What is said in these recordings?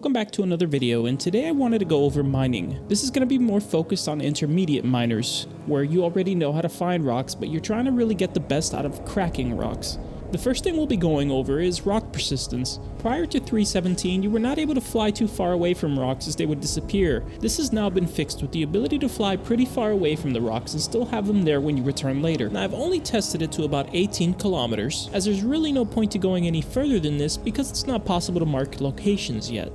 Welcome back to another video, and today I wanted to go over mining. This is going to be more focused on intermediate miners, where you already know how to find rocks, but you're trying to really get the best out of cracking rocks. The first thing we'll be going over is rock persistence. Prior to 3.17, you were not able to fly too far away from rocks as they would disappear. This has now been fixed with the ability to fly pretty far away from the rocks and still have them there when you return later. Now I've only tested it to about 18 kilometers, as there's really no point to going any further than this because it's not possible to mark locations yet.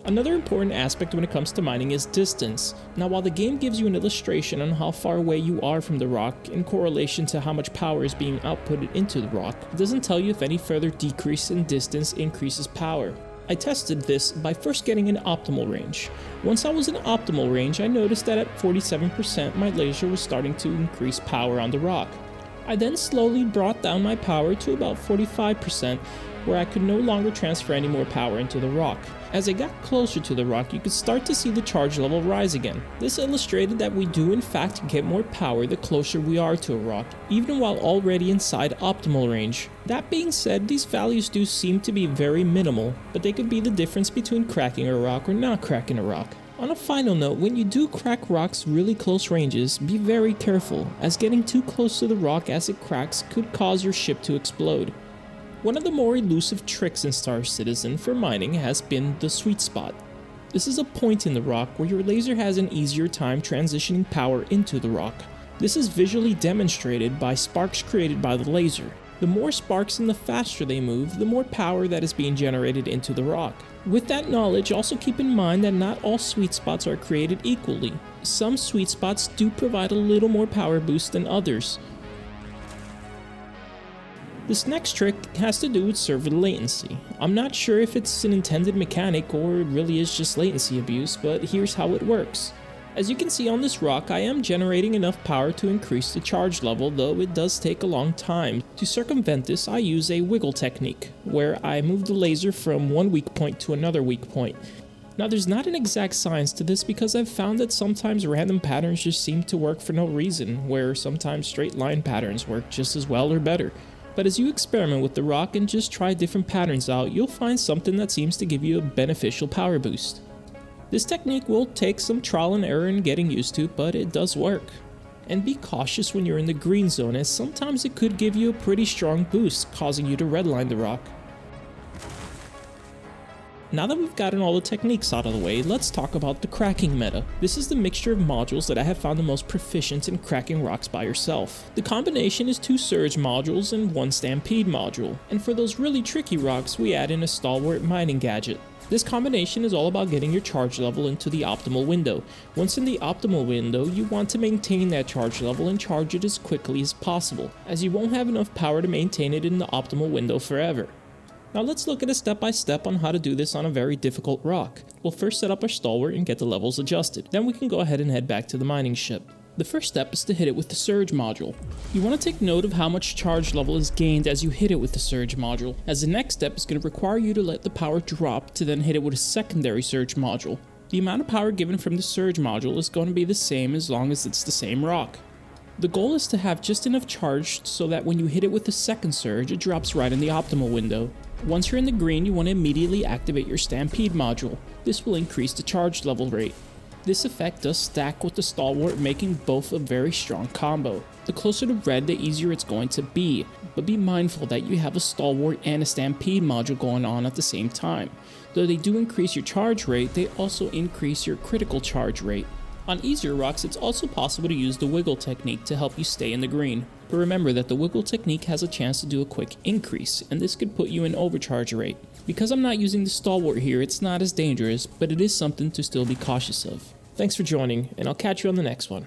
Another important aspect when it comes to mining is distance. Now while the game gives you an illustration on how far away you are from the rock in correlation to how much power is being outputted into the rock, it doesn't tell you if any further decrease in distance increases power. I tested this by first getting an optimal range. Once I was in optimal range, I noticed that at 47% my laser was starting to increase power on the rock. I then slowly brought down my power to about 45%, where I could no longer transfer any more power into the rock. As I got closer to the rock, you could start to see the charge level rise again. This illustrated that we do in fact get more power the closer we are to a rock, even while already inside optimal range. That being said, these values do seem to be very minimal, but they could be the difference between cracking a rock or not cracking a rock. On a final note, when you do crack rocks really close ranges, be very careful, as getting too close to the rock as it cracks could cause your ship to explode. One of the more elusive tricks in Star Citizen for mining has been the sweet spot. This is a point in the rock where your laser has an easier time transitioning power into the rock. This is visually demonstrated by sparks created by the laser. The more sparks and the faster they move, the more power that is being generated into the rock. With that knowledge, also keep in mind that not all sweet spots are created equally. Some sweet spots do provide a little more power boost than others. This next trick has to do with server latency. I'm not sure if it's an intended mechanic or it really is just latency abuse, but here's how it works. As you can see on this rock, I am generating enough power to increase the charge level, though it does take a long time. To circumvent this, I use a wiggle technique, where I move the laser from one weak point to another weak point. Now there's not an exact science to this because I've found that sometimes random patterns just seem to work for no reason, where sometimes straight line patterns work just as well or better. But as you experiment with the rock and just try different patterns out, you'll find something that seems to give you a beneficial power boost. This technique will take some trial and error in getting used to, but it does work. And be cautious when you're in the green zone, as sometimes it could give you a pretty strong boost, causing you to redline the rock. Now that we've gotten all the techniques out of the way, let's talk about the cracking meta. This is the mixture of modules that I have found the most proficient in cracking rocks by yourself. The combination is 2 surge modules and 1 stampede module. And for those really tricky rocks, we add in a stalwart mining gadget. This combination is all about getting your charge level into the optimal window. Once in the optimal window, you want to maintain that charge level and charge it as quickly as possible, as you won't have enough power to maintain it in the optimal window forever. Now let's look at a step-by-step on how to do this on a very difficult rock. We'll first set up our stalwart and get the levels adjusted. Then we can go ahead and head back to the mining ship. The first step is to hit it with the surge module. You want to take note of how much charge level is gained as you hit it with the surge module, as the next step is going to require you to let the power drop to then hit it with a secondary surge module. The amount of power given from the surge module is going to be the same as long as it's the same rock. The goal is to have just enough charge so that when you hit it with the second surge, it drops right in the optimal window. Once you're in the green, you want to immediately activate your stampede module. This will increase the charge level rate. This effect does stack with the stalwart, making both a very strong combo. The closer to red, the easier it's going to be, but be mindful that you have a stalwart and a stampede module going on at the same time. Though they do increase your charge rate, they also increase your critical charge rate. On easier rocks, it's also possible to use the wiggle technique to help you stay in the green. But remember that the wiggle technique has a chance to do a quick increase, and this could put you in overcharge rate. Because I'm not using the stalwart here, it's not as dangerous, but it is something to still be cautious of. Thanks for joining, and I'll catch you on the next one.